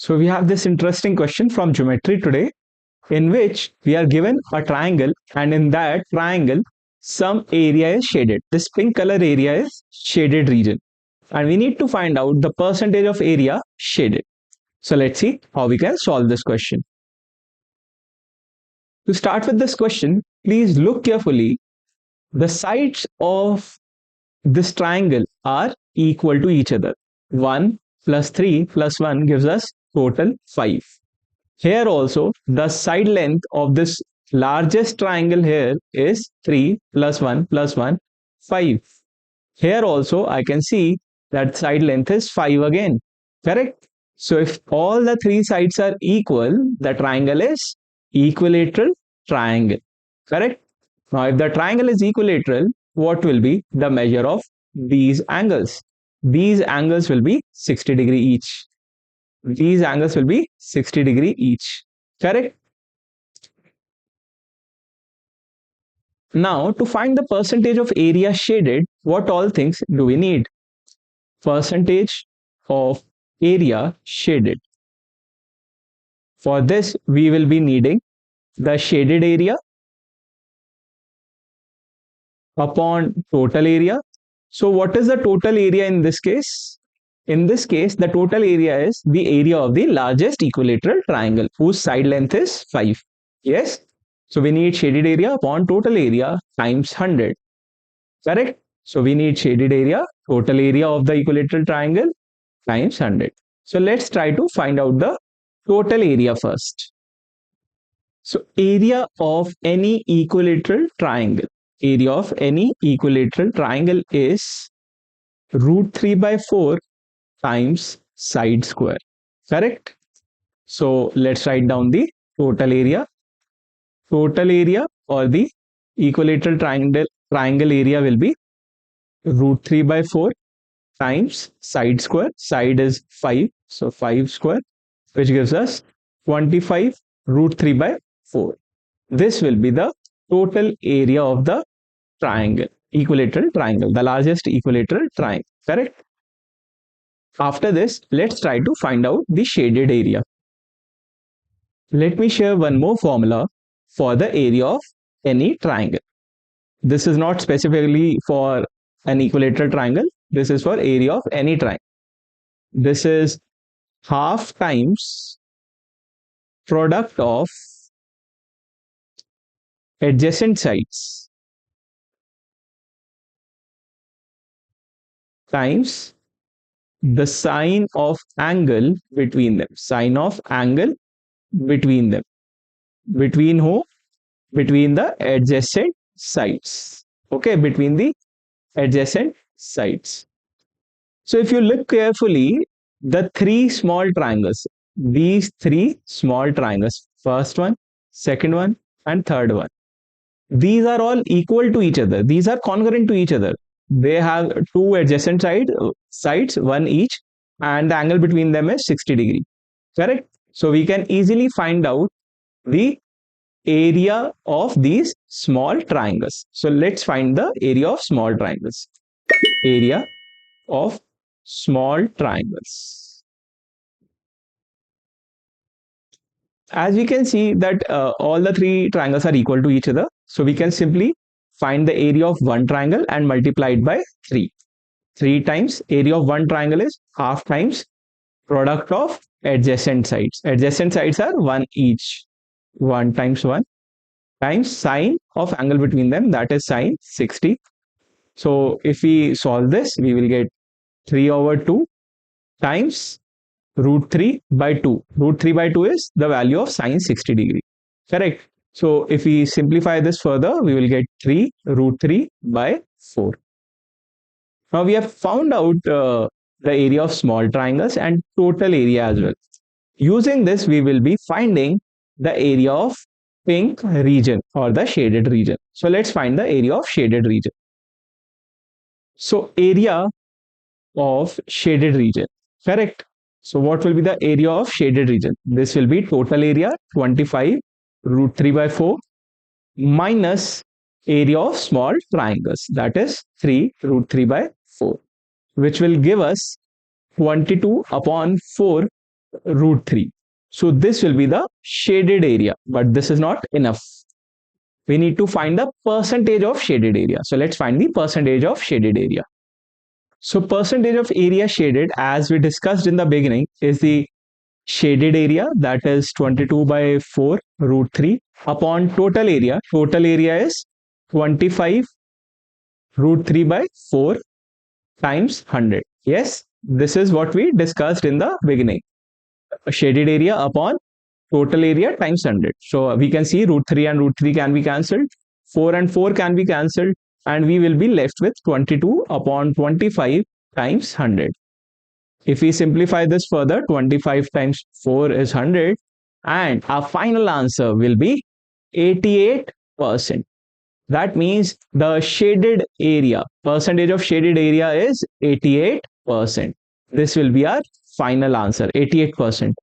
So we have this interesting question from geometry today, in which we are given a triangle, and in that triangle some area is shaded. This pink color area is shaded region, and we need to find out the percentage of area shaded. So let's see how we can solve this question. To start with this question, please look carefully. The sides of this triangle are equal to each other. 1 plus 3 plus 1 gives us total 5. Here also, the side length of this largest triangle here is 3 plus 1 plus 1, 5. Here also, I can see that side length is 5 again. Correct? So if all the three sides are equal, the triangle is equilateral triangle. Correct? Now, if the triangle is equilateral, what will be the measure of these angles? These angles will be 60° each. These angles will be 60° each. Correct? Now, to find the percentage of area shaded, what all things do we need? Percentage of area shaded. For this, we will be needing the shaded area upon total area. So what is the total area in this case? In this case, the total area is the area of the largest equilateral triangle whose side length is 5. Yes? So we need shaded area upon total area times 100. Correct? So we need shaded area, total area of the equilateral triangle times 100. So let's try to find out the total area first. So area of any equilateral triangle. Area of any equilateral triangle is root 3 by 4 times side square. Correct? So let's write down the total area. Total area or the equilateral triangle area will be root 3 by 4 times side square. Side is 5, so 5 square, which gives us 25 root 3 by 4. This will be the total area of the triangle, equilateral triangle, the largest equilateral triangle. Correct? After this, let's try to find out the shaded area. Let me share one more formula for the area of any triangle. This is not specifically for an equilateral triangle. This is for area of any triangle. This is half times product of adjacent sides times the sine of angle between them. Sine of angle between them. Between who? Between the adjacent sides. Okay, between the adjacent sides. So if you look carefully, the three small triangles, these three small triangles, first one, second one, and third one, these are all equal to each other. These are congruent to each other. They have two adjacent sides, one each, and the angle between them is 60°. Correct? So we can easily find out the area of these small triangles. So let's find the area of small triangles. Area of small triangles. As we can see that all the three triangles are equal to each other. So we can simply find the area of one triangle and multiply it by 3. 3 times area of one triangle is half times product of adjacent sides. Adjacent sides are 1 each. 1 times 1 times sine of angle between them, that is sine 60. So if we solve this, we will get 3 over 2 times root 3 by 2. Root 3 by 2 is the value of sine 60°. Correct? So if we simplify this further, we will get 3 root 3 by 4. Now we have found out the area of small triangles and total area as well. Using this, we will be finding the area of pink region or the shaded region. So let's find the area of shaded region. So area of shaded region. Correct? So what will be the area of shaded region? This will be total area 25 root 3 by 4 minus area of small triangles, that is 3 root 3 by 4, which will give us 22 upon 4 root 3. So this will be the shaded area, but this is not enough. We need to find the percentage of shaded area. So let's find the percentage of shaded area. So percentage of area shaded, as we discussed in the beginning, is the shaded area, that is 22 by 4 root 3 upon total area. Total area is 25 root 3 by 4 times 100. Yes, this is what we discussed in the beginning. Shaded area upon total area times 100. So we can see root 3 and root 3 can be cancelled. 4 and 4 can be cancelled. And we will be left with 22 upon 25 times 100. If we simplify this further, 25 times 4 is 100. And our final answer will be 88%. That means the shaded area, percentage of shaded area is 88%. This will be our final answer, 88%.